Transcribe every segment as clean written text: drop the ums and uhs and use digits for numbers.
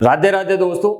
राधे राधे दोस्तों,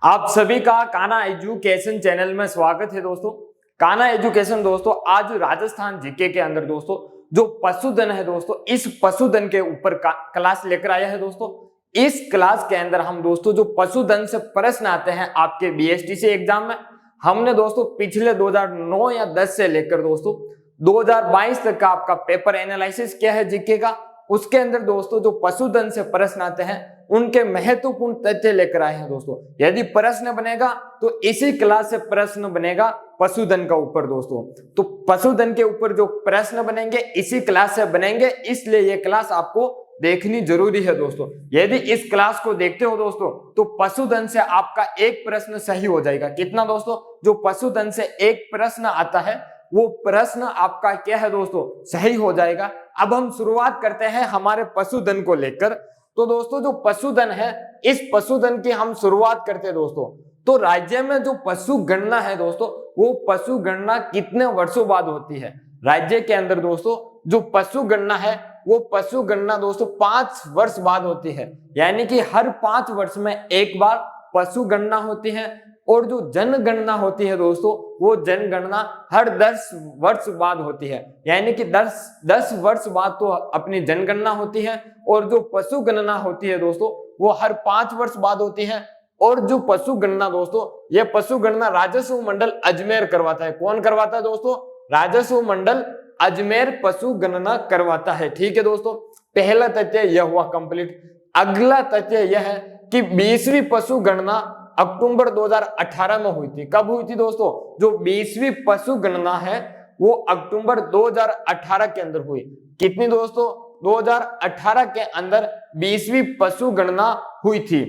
आप सभी का कान्हा एजुकेशन चैनल में स्वागत है। दोस्तों कान्हा एजुकेशन दोस्तों आज राजस्थान जीके के अंदर दोस्तों जो पशुधन है दोस्तों इस पशुधन के ऊपर क्लास लेकर आया है। दोस्तों इस क्लास के अंदर हम दोस्तों जो पशुधन से प्रश्न आते हैं आपके बीएसटीसी एग्जाम में, हमने दोस्तों पिछले 2009 या 10 से लेकर दोस्तों 2022 तक का आपका पेपर एनालिसिस किया है जीके का। उसके अंदर दोस्तों जो पशुधन से प्रश्न आते हैं उनके महत्वपूर्ण तथ्य लेकर आए हैं। दोस्तों यदि प्रश्न बनेगा तो इसी क्लास से प्रश्न बनेगा पशुधन का ऊपर। दोस्तों तो पशुधन के ऊपर जो प्रश्न बनेंगे इसी क्लास से बनेंगे, इसलिए ये क्लास आपको देखनी जरूरी है। दोस्तों यदि इस क्लास को देखते हो दोस्तों तो पशुधन से आपका एक प्रश्न सही हो जाएगा। कितना दोस्तों? जो पशुधन से एक प्रश्न आता है वो प्रश्न आपका क्या है दोस्तों, सही हो जाएगा। अब हम शुरुआत करते हैं हमारे पशुधन को लेकर। तो दोस्तों जो पशुधन है इस पशुधन की हम शुरुआत करते हैं दोस्तों। तो राज्य में जो पशु गणना है दोस्तों वो पशु गणना कितने वर्षों बाद होती है? राज्य के अंदर दोस्तों जो पशु गणना है वो पशु गणना दोस्तों 5 वर्ष बाद होती है, यानी कि हर 5 वर्ष में एक बार पशु गणना होती है। और जो जनगणना होती है दोस्तों वो जनगणना हर 10 वर्ष बाद होती है, यानी कि 10 वर्ष बाद तो अपनी जनगणना होती है। और जो पशु गणना होती है दोस्तों वो हर 5 वर्ष बाद होती है। और जो पशु गणना दोस्तों ये पशु गणना राजस्व मंडल अजमेर करवाता है। कौन करवाता है दोस्तों? राजस्व मंडल अजमेर पशु गणना करवाता है। ठीक है दोस्तों, पहला तथ्य यह हुआ कंप्लीट। अगला तथ्य यह है कि 20वीं पशु गणना अक्टूबर 2018 में हुई थी। कब हुई थी दोस्तों? जो 20वीं पशु गणना है वो अक्टूबर 2018 के अंदर हुई। कितनी दोस्तों? 2018 के अंदर 20वीं पशु गणना हुई थी।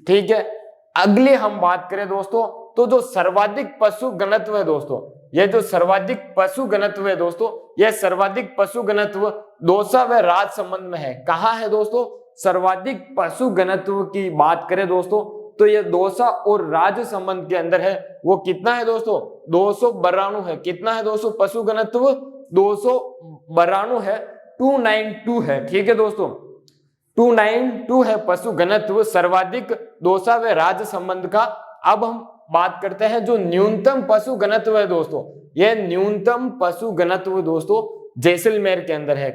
ठीक है, अगली हम बात करें दोस्तों तो जो सर्वाधिक पशु घनत्व है दोस्तों, यह जो सर्वाधिक पशु घनत्व है दोस्तों यह सर्वाधिक पशु घनत्व दौसा व राजसमंद में है। कहाँ है दोस्तों? सर्वाधिक पशु घनत्व की बात करें दोस्तों तो ये दौसा और राजसमंद के अंदर है। वो कितना है दोस्तों? 292 है। कितना है दोस्तों पशु घनत्व? 292 है, 292 है। ठीक है दोस्तों, 292 है पशु घनत्व सर्वाधिक दौसा व राजसमंद का। अब हम बात करते हैं जो न्यूनतम पशु घनत्व है दोस्तों, यह न्यूनतम पशु घनत्व दोस्तों जैसलमेर के अंदर है।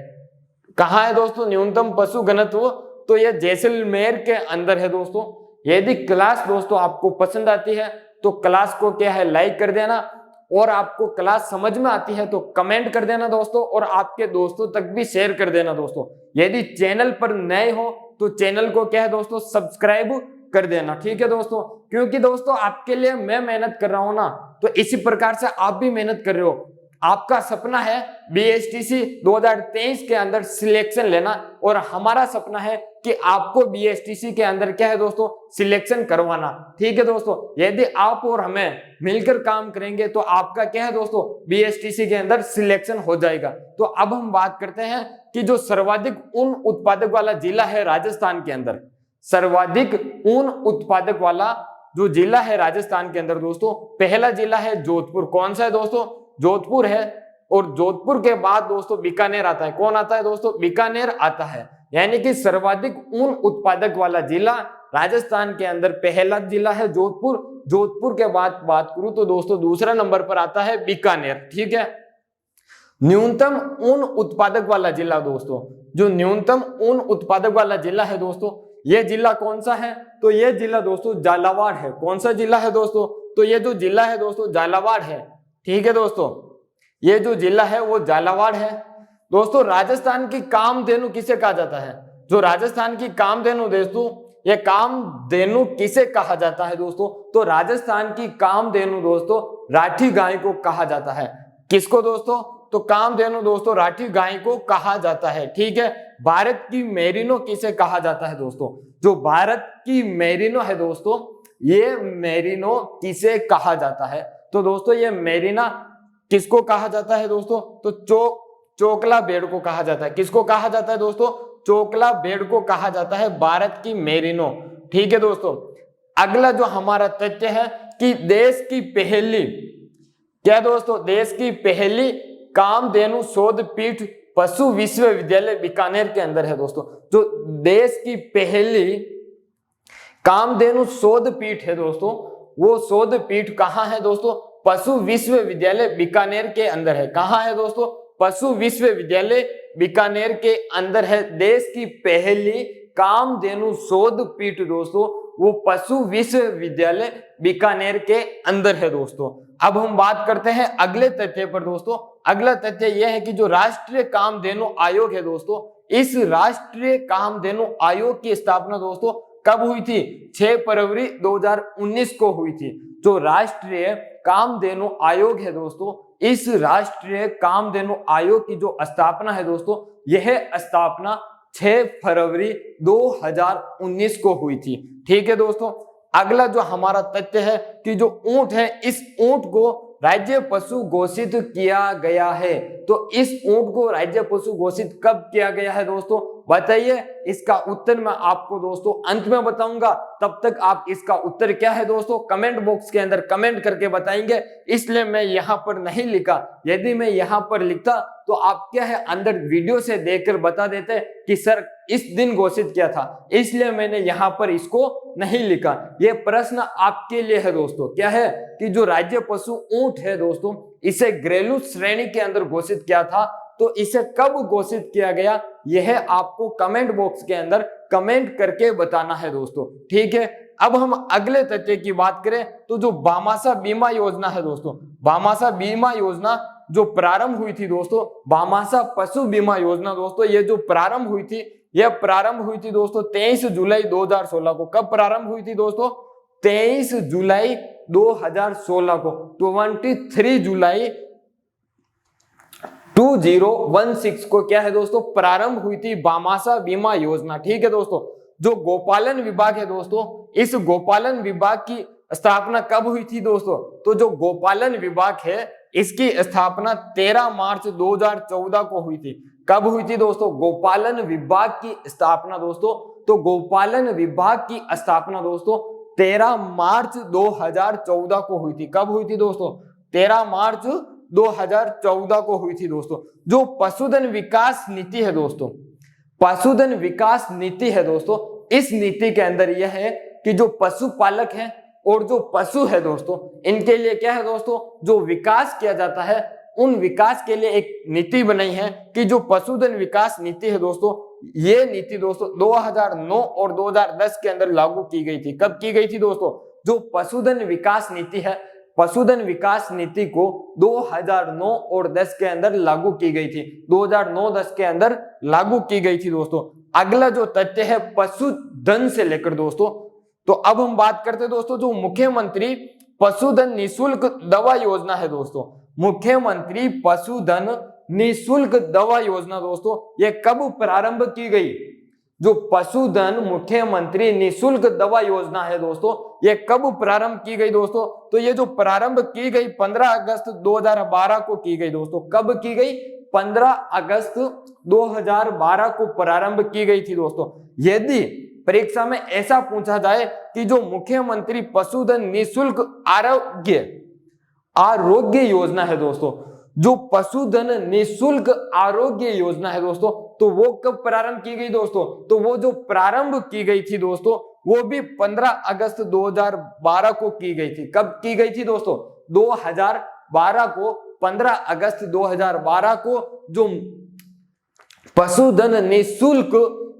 कहाँ है दोस्तों न्यूनतम पशु घनत्व? तो यह जैसलमेर के अंदर है दोस्तों। यदि क्लास दोस्तों आपको पसंद आती है तो क्लास को क्या है लाइक कर देना, और आपको क्लास समझ में आती है तो कमेंट कर देना दोस्तों, और आपके दोस्तों तक भी शेयर कर देना दोस्तों। यदि चैनल पर नए हो तो चैनल को क्या है दोस्तों सब्सक्राइब कर देना। ठीक है दोस्तों, क्योंकि दोस्तों आपके लिए मैं मेहनत कर रहा हूं ना, तो इसी प्रकार से आप भी मेहनत कर रहे हो। आपका सपना है बीएसटीसी 2023 के अंदर सिलेक्शन लेना, और हमारा सपना है कि आपको बीएसटीसी के अंदर क्या है दोस्तों सिलेक्शन करवाना। ठीक है दोस्तों, यदि आप और हमें मिलकर काम करेंगे तो आपका क्या है दोस्तों बीएसटीसी के अंदर सिलेक्शन हो जाएगा। तो अब हम बात करते हैं कि जो सर्वाधिक ऊन उत्पादक वाला जिला है राजस्थान के अंदर, सर्वाधिक ऊन उत्पादक वाला जो जिला है राजस्थान के अंदर दोस्तों, पहला जिला है जोधपुर। कौन सा है दोस्तों? जोधपुर है। और जोधपुर के बाद दोस्तों बीकानेर आता है। कौन आता है दोस्तों? बीकानेर आता है। यानी कि सर्वाधिक ऊन उत्पादक वाला जिला राजस्थान के अंदर पहला जिला है जोधपुर। जोधपुर के बाद बात करूं तो दोस्तों दूसरा नंबर पर आता है बीकानेर। ठीक है, न्यूनतम ऊन उत्पादक वाला जिला दोस्तों, जो न्यूनतम ऊन उत्पादक वाला जिला है दोस्तों, यह जिला कौन सा है? तो यह जिला दोस्तों झालावाड़ है। कौन सा जिला है दोस्तों? तो यह जो जिला है दोस्तों झालावाड़ है। ठीक है दोस्तों, ये जो जिला है वो झालावाड़ है। दोस्तों राजस्थान की कामधेनु किसे कहा जाता है? जो राजस्थान की कामधेनु दोस्तों, ये कामधेनु किसे कहा जाता है दोस्तों? तो राजस्थान की कामधेनु दोस्तों राठी गाय को कहा जाता है। किसको दोस्तों? तो कामधेनु दोस्तों राठी गाय को कहा जाता है। ठीक है, भारत की मेरिनो किसे कहा जाता है दोस्तों? जो भारत की मेरिनो है दोस्तों, ये मेरिनो किसे कहा जाता है? तो दोस्तों ये मेरिना किसको कहा जाता है दोस्तों? तो चोकला भेड़ को कहा जाता है। किसको कहा जाता है दोस्तों? चोकला भेड़ को कहा जाता है भारत की मेरिनो। ठीक है दोस्तों, अगला जो हमारा तथ्य है कि देश की पहली क्या दोस्तों, देश की पहली कामधेनु शोध पीठ पशु विश्वविद्यालय बीकानेर के अंदर है दोस्तों। जो देश की पहली कामधेनु शोध पीठ है दोस्तों, वो शोध पीठ कहाँ है दोस्तों? पशु विश्वविद्यालय बीकानेर के अंदर है। कहाँ है दोस्तों? पशु विश्वविद्यालय बीकानेर के अंदर है। देश की पहली कामधेनु शोध पीठ दोस्तों वो पशु विश्वविद्यालय बीकानेर के अंदर है दोस्तों। अब हम बात करते हैं अगले तथ्य पर दोस्तों। अगला तथ्य यह है कि जो राष्ट्रीय कामधेनु आयोग है दोस्तों, इस राष्ट्रीय कामधेनु आयोग की स्थापना दोस्तों कब हुई थी? 6 फरवरी 2019 को हुई थी। जो राष्ट्रीय कामधेनु आयोग है दोस्तों, इस राष्ट्रीय कामधेनु आयोग की जो स्थापना है दोस्तों, यह स्थापना 6 फरवरी 2019 को हुई थी। ठीक है दोस्तों। अगला जो हमारा तथ्य है कि जो ऊंट है, इस ऊंट को राज्य पशु घोषित किया गया है। तो इस ऊंट को राज्य पशु घोषित कब किया गया है दोस्तों? बताइए। इसका उत्तर मैं आपको दोस्तों अंत में बताऊंगा। तब तक आप इसका उत्तर क्या है दोस्तों कमेंट बॉक्स के अंदर कमेंट करके बताएंगे। इसलिए मैं यहाँ पर नहीं लिखा। यदि मैं यहाँ पर लिखता तो आप क्या है अंदर वीडियो से देखकर बता देते कि सर इस दिन घोषित किया था, इसलिए मैंने यहाँ पर इसको नहीं लिखा। ये प्रश्न आपके लिए है दोस्तों। क्या है कि जो राज्य पशु ऊंट है दोस्तों, इसे घरेलू श्रेणी के अंदर घोषित किया था। तो इसे कब घोषित किया गया, यह आपको कमेंट बॉक्स के अंदर कमेंट करके बताना है दोस्तों। ठीक है। अब हम अगले तथ्य की बात करें तो जो भामाशाह बीमा योजना है दोस्तों, भामाशाह बीमा योजना जो प्रारंभ हुई थी दोस्तों, भामाशाह पशु बीमा योजना दोस्तों, ये जो प्रारंभ हुई थी, यह प्रारंभ हुई थी दोस्तों 23 जुलाई 2016 को। कब प्रारंभ हुई थी दोस्तों? 23 जुलाई 2016 को। 23 जुलाई 2016 को क्या है दोस्तों प्रारंभ हुई थी भामाशाह बीमा योजना। ठीक है दोस्तों। जो गोपालन विभाग है दोस्तों, इस गोपालन विभाग की स्थापना कब हुई थी दोस्तों? तो जो गोपालन विभाग है इसकी स्थापना 13 मार्च 2014 को हुई थी। कब हुई थी दोस्तों? गोपालन विभाग की स्थापना दोस्तों। तो गोपालन विभाग की स्थापना दोस्तों 13 मार्च 2014 को हुई थी। कब हुई थी दोस्तों? 13 मार्च 2014 को हुई थी दोस्तों। जो पशुधन विकास नीति है दोस्तों, पशुधन विकास नीति है दोस्तों, इस नीति के अंदर यह है कि जो पशुपालक है और जो पशु है दोस्तों, इनके लिए क्या है दोस्तों, जो विकास किया जाता है, उन विकास के लिए एक नीति बनाई है कि जो पशुधन विकास नीति है दोस्तों, ये नीति दोस्तों 2009 और 2010 के अंदर लागू की गई थी। कब की गई थी दोस्तों? जो पशुधन विकास नीति है, पशुधन विकास नीति को 2009 और 10 के अंदर लागू की गई थी। 2009-10 के अंदर लागू की गई थी दोस्तों। अगला जो तथ्य है पशुधन से लेकर दोस्तों, तो अब हम बात करते हैं दोस्तों जो मुख्यमंत्री पशुधन निःशुल्क दवा योजना है दोस्तों, मुख्यमंत्री पशुधन निःशुल्क दवा योजना दोस्तों, ये कब प्रारंभ की गई? जो पशुधन मुख्यमंत्री निःशुल्क दवा योजना है दोस्तों, ये कब प्रारंभ की गई दोस्तों? तो ये जो प्रारंभ की गई 15 अगस्त 2012 को की गई दोस्तों। कब की गई? 15 अगस्त 2012 को प्रारंभ की गई थी दोस्तों। यदि परीक्षा में ऐसा पूछा जाए कि जो मुख्यमंत्री पशुधन निःशुल्क आरोग्य योजना है दोस्तों, जो पशुधन निःशुल्क आरोग्य योजना है दोस्तों, तो वो कब प्रारंभ की गई दोस्तों? तो वो जो प्रारंभ की गई थी दोस्तों, वो भी 15 अगस्त 2012 को की गई थी। कब की गई थी दोस्तों? 2012 को, 15 अगस्त 2012 को जो पशुधन निःशुल्क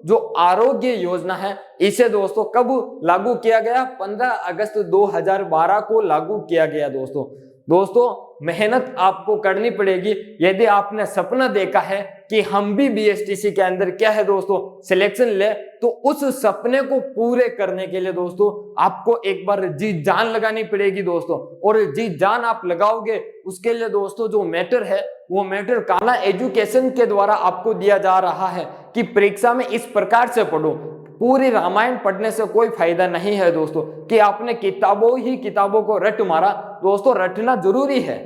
जो आरोग्य योजना है, इसे दोस्तों कब लागू किया गया? 15 अगस्त 2012 को लागू किया गया दोस्तों। दोस्तों मेहनत आपको करनी पड़ेगी। यदि आपने सपना देखा है कि हम भी बीएसटीसी के अंदर क्या है दोस्तों सिलेक्शन ले, तो उस सपने को पूरे करने के लिए दोस्तों आपको एक बार जी जान लगानी पड़ेगी दोस्तों। और जी जान आप लगाओगे, उसके लिए दोस्तों जो मैटर है वो मैटर कान्हा एजुकेशन के द्वारा आपको दिया जा रहा है कि परीक्षा में इस प्रकार से पढ़ो। पूरी रामायण पढ़ने से कोई फायदा नहीं है दोस्तों कि आपने किताबों को रट मारा। दोस्तों रटना जरूरी है,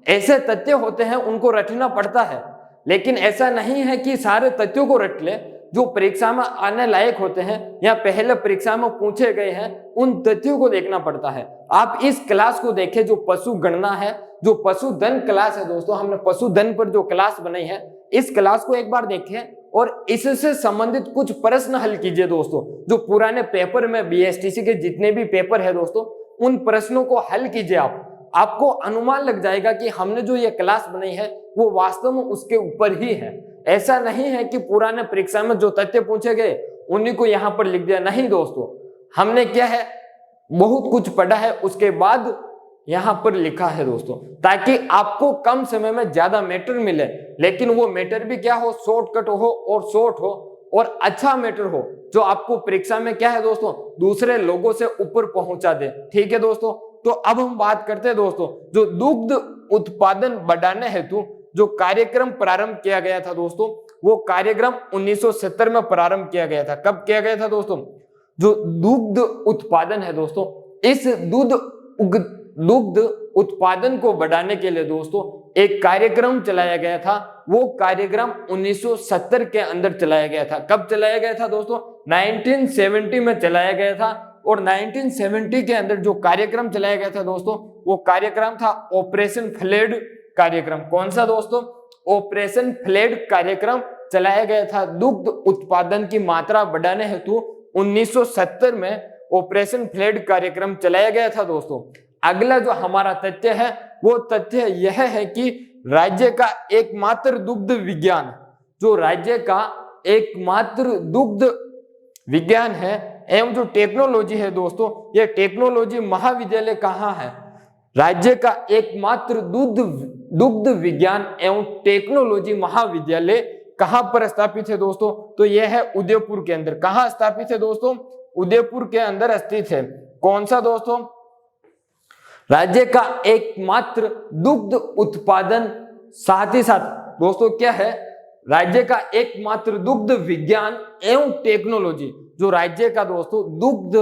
ऐसे तथ्य होते हैं उनको रटना पड़ता है, लेकिन ऐसा नहीं है कि सारे तथ्यों को रट ले। जो परीक्षा में आने लायक होते हैं या पहले परीक्षा में पूछे गए हैं, उन तथ्यों को देखना पड़ता है। आप इस क्लास को देखें जो पशु गणना है, जो पशुधन क्लास है दोस्तों, हमने पशुधन पर जो क्लास बनाई है, इस क्लास को एक बार देखें। और इससे संबंधित कुछ प्रश्न हल कीजिए दोस्तों। जो पुराने पेपर में बीएसटीसी के जितने भी पेपर है दोस्तों, उन प्रश्नों को हल कीजिए आपको अनुमान लग जाएगा कि हमने जो ये क्लास बनाई है वो वास्तव में उसके ऊपर ही है। ऐसा नहीं है कि पुराने परीक्षा में जो तथ्य पूछे गए उन्हीं को यहाँ पर लिख दिया, नहीं दोस्तों, हमने क्या है बहुत कुछ पढ़ा है, उसके बाद यहाँ पर लिखा है दोस्तों, ताकि आपको कम समय में ज्यादा मैटर मिले, लेकिन वो मैटर भी क्या हो, शॉर्टकट हो और शॉर्ट हो और अच्छा मैटर हो, जो आपको परीक्षा में क्या है दोस्तों, दूसरे लोगों से ऊपर पहुंचा दे। ठीक है दोस्तों, तो अब हम बात करते हैं दोस्तों, जो दुग्ध उत्पादन बढ़ाने हेतु जो कार्यक्रम प्रारंभ किया गया था दोस्तों, वो कार्यक्रम 1970 में प्रारंभ किया गया था। कब किया गया था दोस्तों? जो दुग्ध उत्पादन है दोस्तों, इस दुग्ध उत्पादन को बढ़ाने के लिए दोस्तों एक कार्यक्रम चलाया गया था। वो कार्यक्रम 1970 के अंदर चलाया गया था। कब चलाया गया था दोस्तों? 1970 में चलाया गया था। और 1970 के अंदर जो कार्यक्रम चलाया गया था दोस्तों, वो कार्यक्रम था ऑपरेशन फ्लड कार्यक्रम। कौन सा दोस्तों? ऑपरेशन फ्लड कार्यक्रम चलाया गया था। दुग्ध उत्पादन की मात्रा बढ़ाने हेतु 1970 में ऑपरेशन फ्लड कार्यक्रम चलाया गया था दोस्तों। अगला जो हमारा तथ्य है वो तथ्य यह है कि राज्य का एकमात्र दुग्ध विज्ञान, जो राज्य का एकमात्र दुग्ध विज्ञान है एवं जो टेक्नोलॉजी है दोस्तों, यह टेक्नोलॉजी महाविद्यालय कहाँ है? राज्य का एकमात्र दुग्ध विज्ञान एवं टेक्नोलॉजी महाविद्यालय कहां पर स्थापित है दोस्तों? तो यह है उदयपुर के अंदर। कहां स्थापित है दोस्तों? उदयपुर के अंदर स्थित है। कौन सा दोस्तों? राज्य का एकमात्र दुग्ध उत्पादन, साथ ही साथ दोस्तों क्या है, राज्य का एकमात्र दुग्ध विज्ञान एवं टेक्नोलॉजी, जो राज्य का दोस्तों दुग्ध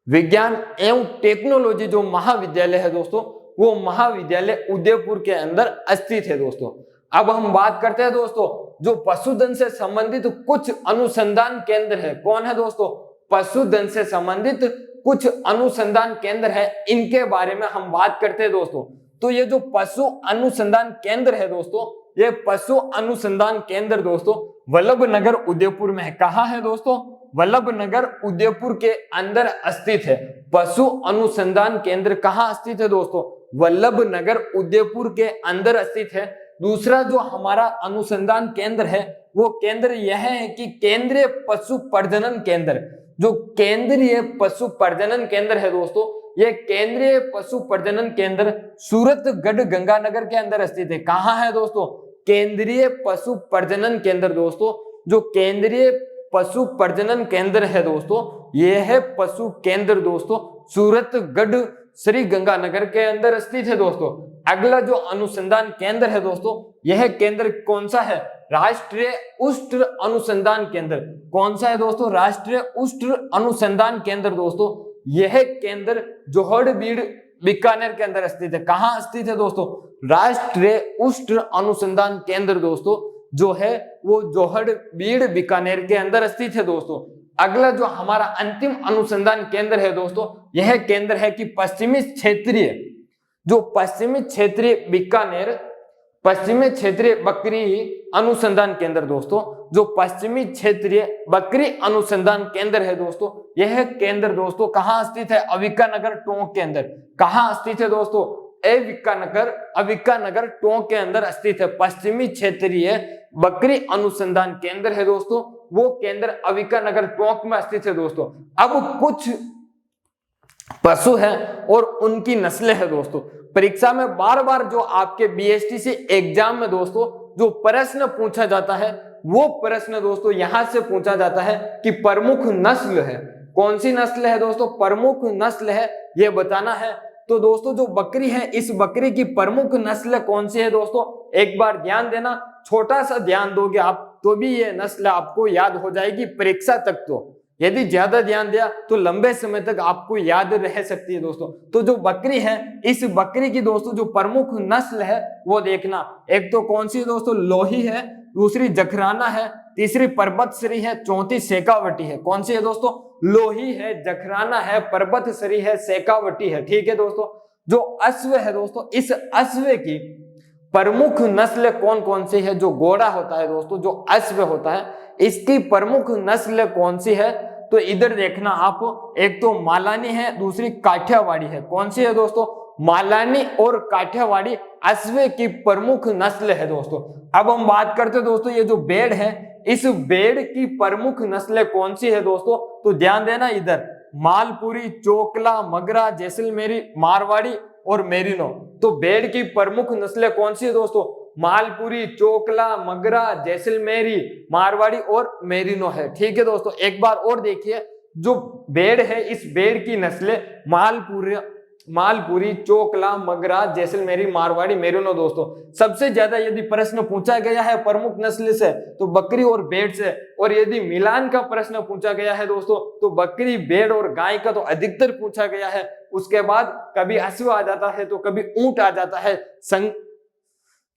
विज्ञान एवं टेक्नोलॉजी जो महाविद्यालय है दोस्तों, वो महाविद्यालय उदयपुर के अंदर स्थित है दोस्तों। अब हम बात करते हैं दोस्तों, जो पशुधन से संबंधित कुछ अनुसंधान केंद्र है। कौन है दोस्तों? पशुधन से संबंधित कुछ अनुसंधान केंद्र है, इनके बारे में हम बात करते हैं दोस्तों। तो ये जो पशु अनुसंधान केंद्र है दोस्तों, ये पशु अनुसंधान केंद्र दोस्तों वल्लभ नगर उदयपुर में है। कहाँ है दोस्तों? वल्लभ नगर उदयपुर के अंदर स्थित है। पशु अनुसंधान केंद्र कहाँ स्थित है दोस्तों? वल्लभ नगर उदयपुर के अंदर स्थित है। दूसरा जो हमारा अनुसंधान केंद्र है वो केंद्र यह है कि केंद्रीय पशु प्रजनन केंद्र, जो केंद्रीय पशु प्रजनन केंद्र है दोस्तों, यह केंद्रीय पशु प्रजनन केंद्र सूरतगढ़ गंगानगर के अंदर स्थित है। कहाँ है दोस्तों? केंद्रीय पशु प्रजनन केंद्र दोस्तों, जो केंद्रीय पशु प्रजनन केंद्र है दोस्तों, यह है पशु केंद्र दोस्तों सूरतगढ़ श्री गंगानगर के अंदर स्थित है दोस्तों। अगला जो अनुसंधान केंद्र है दोस्तों, यह केंद्र कौन सा है? राष्ट्रीय उष्ण अनुसंधान केंद्र। कौन सा है दोस्तों? राष्ट्रीय उष्ण अनुसंधान केंद्र दोस्तों, यह केंद्र जोहड़बीड़ बीकानेर के अंदर स्थित है। कहाँ स्थित है दोस्तों? राष्ट्रीय उष्ण अनुसंधान केंद्र दोस्तों जो है वो जोहड़बीड़ बीकानेर के अंदर स्थित है दोस्तों। अगला जो हमारा अंतिम अनुसंधान केंद्र है दोस्तों, यह केंद्र है कि पश्चिमी क्षेत्रीय बीकानेर पश्चिमी क्षेत्रीय बकरी अनुसंधान केंद्र दोस्तों, जो पश्चिमी क्षेत्रीय बकरी अनुसंधान केंद्र है दोस्तों, यह केंद्र दोस्तों कहाँ स्थित है? अविका नगर टोंक के अंदर। कहाँ स्थित है दोस्तों? अविका नगर टोंक के अंदर स्थित है। पश्चिमी क्षेत्रीय बकरी अनुसंधान केंद्र है दोस्तों, वो केंद्र अविका नगर टोंक में स्थित है दोस्तों। अब कुछ पशु है और उनकी नस्लें है दोस्तों। परीक्षा में बार बार जो आपके बीएसटीसी एग्जाम में दोस्तों जो प्रश्न पूछा जाता है, वो प्रश्न दोस्तों यहां से पूछा जाता है कि प्रमुख नस्ल है। कौन सी नस्ल है दोस्तों? प्रमुख नस्ल है, ये बताना है। तो दोस्तों जो बकरी है, इस बकरी की प्रमुख नस्ल कौन सी है दोस्तों? एक बार ध्यान देना, छोटा सा ध्यान दोगे आप तो भी ये नस्ल आपको याद हो जाएगी परीक्षा तक। तो यदि ज्यादा ध्यान दिया तो लंबे समय तक आपको याद रह सकती है दोस्तों। तो जो बकरी है, इस बकरी की दोस्तों जो प्रमुख नस्ल है वो देखना। एक तो कौन सी दोस्तों? लोही है, दूसरी जखराना है, तीसरी पर्वतश्री है, चौथी शेखावटी है। कौन सी है दोस्तों? लोही है, जखराना है, पर्वतश्री है, शेखावटी है। ठीक है दोस्तों। जो अश्व है दोस्तों, इस अश्व की प्रमुख नस्ल कौन कौन सी है? जो घोड़ा होता है दोस्तों, जो अश्व होता है, इसकी प्रमुख नस्ल कौन सी है? तो इधर देखना आप, एक तो मालानी है, दूसरी काठियावाड़ी है। कौन सी है दोस्तों? मालानी और काठियावाड़ी अश्व की प्रमुख नस्ल है दोस्तों। अब हम बात करते हैं दोस्तों, ये जो भेड़ है, इस भेड़ की प्रमुख नस्ल कौन सी है दोस्तों? तो ध्यान देना इधर, मालपुरी, चोकला, मगरा, जैसलमेरी, मारवाड़ी और मेरिनो। तो भेड़ की प्रमुख नस्लें कौन सी है दोस्तों? मालपुरी, चोकला, मगरा, जैसलमेरी, मारवाड़ी और मेरिनो है। ठीक है दोस्तों, एक बार और देखिए, जो भेड़ है इस भेड़ की नस्लें मालपुरी, चोकला, मगरा, जैसलमेरी, मारवाड़ी, मेरिनो दोस्तों। सबसे ज्यादा यदि प्रश्न पूछा गया है प्रमुख नस्ल से तो बकरी और भेड़ से, और यदि मिलान का प्रश्न पूछा गया है दोस्तों तो बकरी, भेड़ और गाय का तो अधिकतर पूछा गया है। उसके बाद कभी अश्व आ जाता है तो कभी ऊंट आ जाता है।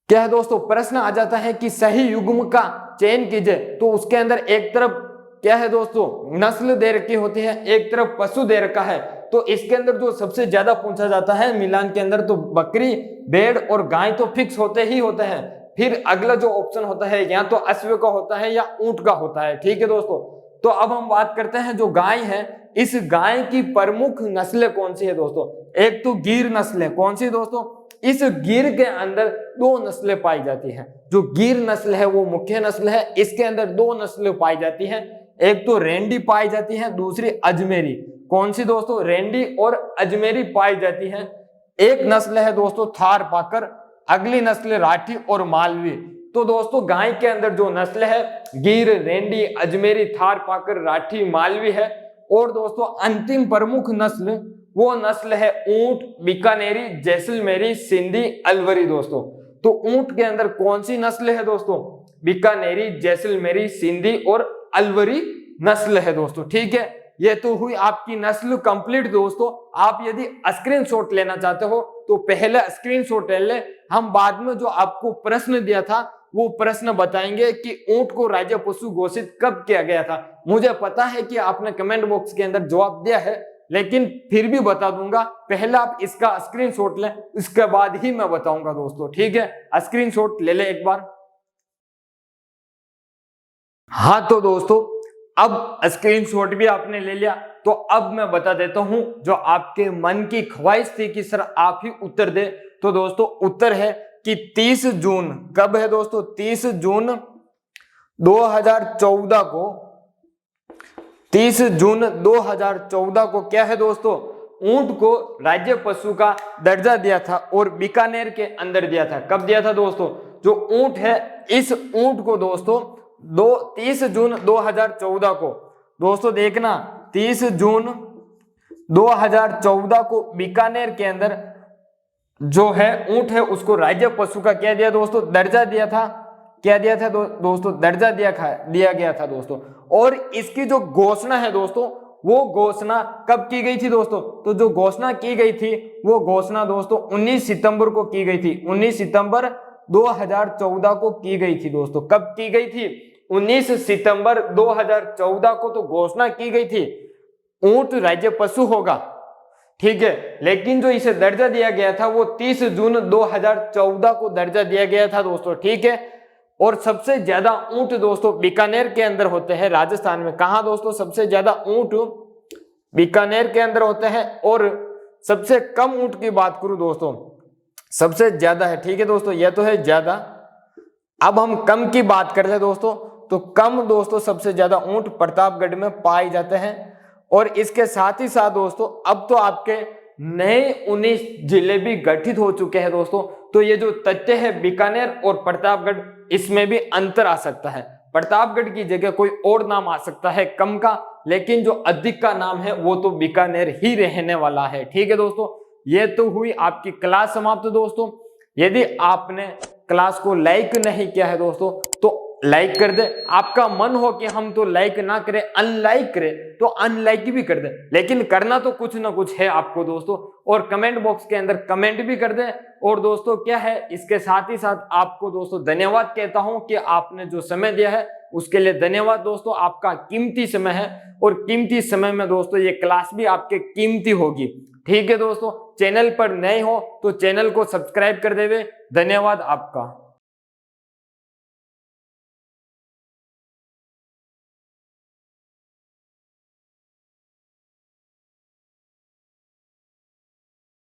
क्या है दोस्तों, प्रश्न आ जाता है कि सही युग्म का चयन कीजिए, तो उसके अंदर एक तरफ क्या है दोस्तों, नस्ल दे रखी होती है, एक तरफ पशु दे रखा है। तो इसके अंदर जो सबसे ज्यादा पूछा जाता है मिलान के अंदर, तो बकरी, भेड़ और गाय तो फिक्स होते ही होते हैं। फिर अगला जो ऑप्शन होता है या तो अश्व का होता है या ऊंट का होता है। ठीक है दोस्तों, तो अब हम बात करते हैं जो गाय है, इस गाय की प्रमुख नस्ल कौन सी है दोस्तों? एक तो गिर नस्ल है। कौन सी दोस्तों? इस गिर के अंदर दो नस्लें पाई जाती हैं। जो गिर नस्ल है वो मुख्य नस्ल है, इसके अंदर दो नस्लें पाई जाती हैं, एक तो रेंडी पाई जाती है, दूसरी अजमेरी। कौन सी दोस्तों? रेंडी और अजमेरी पाई जाती है। एक नस्ल है दोस्तों थार पाकर, अगली नस्ल राठी और मालवी। तो दोस्तों गाय के अंदर जो नस्ल है गिर, रेंडी, अजमेरी, थार पाकर, राठी, मालवी है। और दोस्तों अंतिम प्रमुख नस्ल, वो नस्ल है ऊंट, बीकानेरी, जैसलमेरी, सिंधी, अलवरी दोस्तों। तो ऊंट के अंदर कौन सी नस्ल है दोस्तों? बीकानेरी, जैसलमेरी, सिंधी और अलवरी नस्ल है दोस्तों। ठीक है, ये तो हुई आपकी नस्ल कंप्लीट दोस्तों। आप यदि स्क्रीनशॉट लेना चाहते हो तो पहले स्क्रीनशॉट ले ले, हम बाद में जो आपको प्रश्न दिया था वो प्रश्न बताएंगे कि ऊंट को राज्य पशु घोषित कब किया गया था। मुझे पता है कि आपने कमेंट बॉक्स के अंदर जवाब दिया है, लेकिन फिर भी बता दूंगा। पहले आप इसका स्क्रीनशॉट लें, इसके बाद ही मैं बताऊंगा दोस्तों। ठीक है, स्क्रीनशॉट ले ले एक बार। हाँ तो दोस्तों, अब स्क्रीनशॉट भी आपने ले लिया, तो अब मैं बता देता हूं जो आपके मन की ख्वाहिश थी कि सर आप ही उत्तर दे। तो दोस्तों उत्तर है कि 30 जून, कब है दोस्तों? 30 जून 2014 को, 30 जून 2014 को क्या है दोस्तों, ऊंट को राज्य पशु का दर्जा दिया था और बीकानेर के अंदर दिया था। कब दिया था दोस्तों? जो ऊंट है, इस ऊंट को दोस्तों 30 जून 2014 को, दोस्तों देखना 30 जून 2014 को बीकानेर के अंदर जो है ऊंट है उसको राज्य पशु का क्या दिया दोस्तों? दर्जा दिया था। क्या दिया था दोस्तों? दर्जा दिया गया था दोस्तों। और इसकी जो घोषणा है दोस्तों, वो घोषणा कब की गई थी दोस्तों? तो जो घोषणा की गई थी वो घोषणा दोस्तों 19 सितंबर को की गई थी। 19 सितंबर 2014 को की गई थी दोस्तों। कब की गई थी? 19 सितंबर 2014 को तो घोषणा की गई थी ऊंट राज्य पशु होगा। ठीक है, लेकिन जो इसे दर्जा दिया गया था वो 30 जून 2014 को दर्जा दिया गया था दोस्तों। ठीक है, और सबसे ज्यादा ऊंट दोस्तों बीकानेर के अंदर होते हैं, राजस्थान में। कहा दोस्तों? सबसे ज्यादा ऊंट बीकानेर के अंदर होते हैं। और सबसे कम ऊंट की बात करूं दोस्तों, सबसे ज्यादा है। ठीक है दोस्तों, यह तो है ज्यादा। अब हम कम की बात करते हैं दोस्तों, तो कम दोस्तों सबसे ज्यादा ऊंट प्रतापगढ़ में पाए जाते हैं। और इसके साथ ही साथ दोस्तों अब तो आपके नए 19 जिले भी गठित हो चुके हैं दोस्तों। तो ये जो तथ्य है बीकानेर और प्रतापगढ़, इसमें भी अंतर आ सकता है। प्रतापगढ़ की जगह कोई और नाम आ सकता है कम का, लेकिन जो अधिक का नाम है वो तो बीकानेर ही रहने वाला है। ठीक है दोस्तों, ये तो हुई आपकी क्लास समाप्त दोस्तों। यदि आपने क्लास को लाइक नहीं किया है दोस्तों तो लाइक कर दे। आपका मन हो कि हम तो लाइक ना करें, अनलाइक करें, तो अनलाइक भी कर दे, लेकिन करना तो कुछ ना कुछ है आपको दोस्तों। और कमेंट बॉक्स के अंदर कमेंट भी कर दे। और दोस्तों क्या है, इसके साथ ही साथ आपको दोस्तों धन्यवाद कहता हूं कि आपने जो समय दिया है उसके लिए धन्यवाद दोस्तों। आपका कीमती समय है और कीमती समय में दोस्तों ये क्लास भी आपके कीमती होगी। ठीक है दोस्तों, चैनल पर नए हो तो चैनल को सब्सक्राइब कर देवे, धन्यवाद आपका।